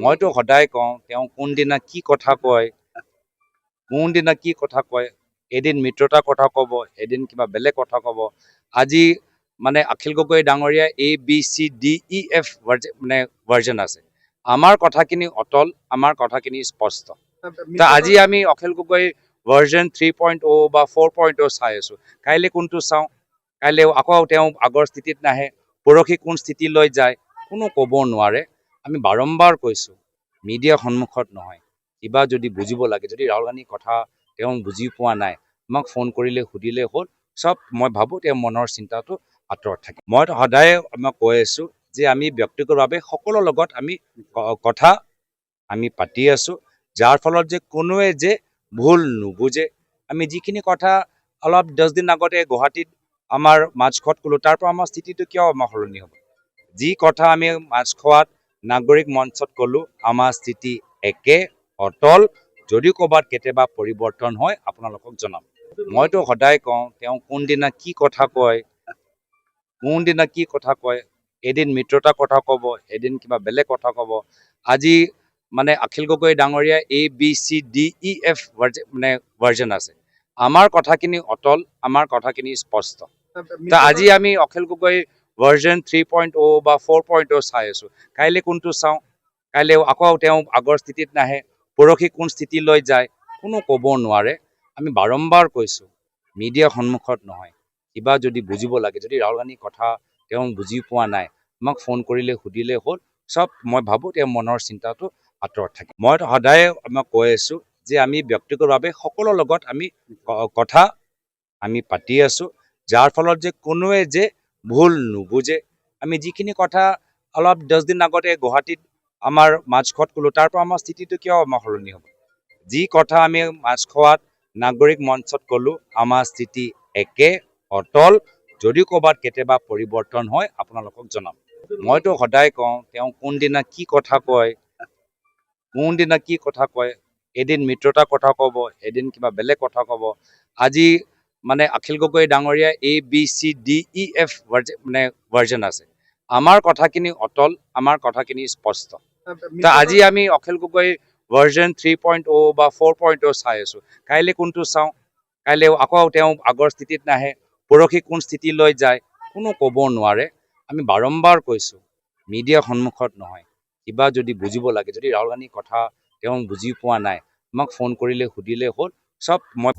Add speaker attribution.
Speaker 1: মইতো সদায় কওঁ তেওঁ কোনদিনা কি কথা কয় এদিন মিত্ৰতাৰ কথা ক'ব, এদিন কিবা বেলেগ কথা ক'ব। আজি মানে অখিল গগৈ ডাঙৰীয়া ABCDEF ভাৰ্জন আছে। আমাৰ কথাখিনি অটল, আমাৰ কথাখিনি স্পষ্ট। আজি আমি অখিল গগৈ ভাৰ্জন 3.0 বা 4.0 চাই আছো। কাইলৈ কোনটো চাওঁ, কাইলৈ আকৌ তেওঁ আগৰ স্থিতিত নাহে, পৰহি কোন স্থিতিলৈ যায় কোনো ক'ব নোৱাৰে। আমি বাৰম্বাৰ কৈছো মিডিয়াৰ সন্মুখত নহয়, কিবা যদি বুজিব লাগে, যদি ৰাহুল গান্ধীৰ কথা তেওঁ বুজি পোৱা নাই, আমাক ফোন কৰিলে সুধিলে হ'ল, চব মই ভাবোঁ তেওঁৰ মনৰ চিন্তাটো আঁতৰত থাকে। মই সদায় আমাক কৈ আছোঁ যে আমি ব্যক্তিগতভাৱে সকলোৰ লগত আমি কথা আমি পাতি আছোঁ, যাৰ ফলত যে কোনোৱে যে ভুল নুবুজে। আমি যিখিনি কথা অলপ 10 দিন আগতে গুৱাহাটীত আমাৰ মাছখোৱাত ক'লোঁ, তাৰ পৰা আমাৰ স্থিতিটো কিয় আমাৰ সলনি হ'ব? যি কথা আমি মাছখোৱাত নাগৰিক মঞ্চত ক'লোঁ, আমাৰ স্থিতি একে অটল। যদি ক'ৰবাত কেতিয়াবা পৰিৱৰ্তন হয় আপোনালোকক জনাম। মইতো সদায় কওঁ তেওঁ কোনদিনা কি কথা কয়, এদিন মিত্ৰতাৰ কথা ক'ব, এদিন কিবা বেলেগ কথা ক'ব। আজি মানে অখিল গগৈ ডাঙৰীয়া ABCDEF ভাৰ্জন আছে। আমাৰ কথাখিনি অটল, আমাৰ কথাখিনি স্পষ্ট। আজি আমি অখিল গগৈ ভাৰ্জন 3.0 বা 4.0 চাই আছো। কাইলৈ কোনটো চাওঁ, কাইলৈ আকৌ তেওঁ আগৰ স্থিতিত নাহে, পৰহি কোন স্থিতিলৈ যায় কোনো ক'ব নোৱাৰে। আমি বাৰম্বাৰ কৈছো মিডিয়াৰ সন্মুখত নহয়, কিবা যদি বুজিব লাগে, যদি ৰাহুল গান্ধীৰ কথা তেওঁ বুজি পোৱা নাই, আমাক ফোন কৰিলে সুধিলে হ'ল, চব মই ভাবোঁ তেওঁৰ মনৰ চিন্তাটো আঁতৰত থাকে। মই সদায় আমাক কৈ আছোঁ যে আমি ব্যক্তিগতভাৱে সকলোৰ লগত আমি কথা আমি পাতি আছোঁ, যাৰ ফলত যে কোনোৱে যে ভুল নুবুজে। আমি যিখিনি কথা অলপ 10 দিন আগতে গুৱাহাটীত আমাৰ মাছখোৱাত ক'লোঁ, তাৰ পৰা আমাৰ স্থিতিটো কিয় আমাৰ সলনি হ'ব? যি কথা আমি মাছখোৱাত নাগৰিক মঞ্চত ক'লোঁ, আমাৰ স্থিতি একে অটল। যদি ক'ৰবাত কেতিয়াবা পৰিৱৰ্তন হয় আপোনালোকক জনাম। মইতো সদায় কওঁ তেওঁ কোনদিনা কি কথা কয়, এদিন মিত্ৰতাৰ কথা ক'ব, এদিন কিবা বেলেগ কথা ক'ব। আজি মানে অখিল গগৈ ডাঙৰীয়া ABCDEF ভাৰ্জন আছে। আমাৰ কথাখিনি অটল, আমাৰ কথাখিনি স্পষ্ট। আজি আমি অখিল গগৈ ভাৰ্জন 3.0 বা 4.0 চাই আছো। কাইলৈ কোনটো চাওঁ, কাইলৈ আকৌ তেওঁ আগৰ স্থিতিত নাহে, পৰহি কোন স্থিতিলৈ যায় কোনো ক'ব নোৱাৰে। আমি বাৰম্বাৰ কৈছো মিডিয়াৰ সন্মুখত নহয়, কিবা যদি বুজিব লাগে, যদি ৰাহুল গান্ধীৰ কথা তেওঁ বুজি পোৱা নাই, আমাক ফোন কৰিলে সুধিলে হ'ল, চব মই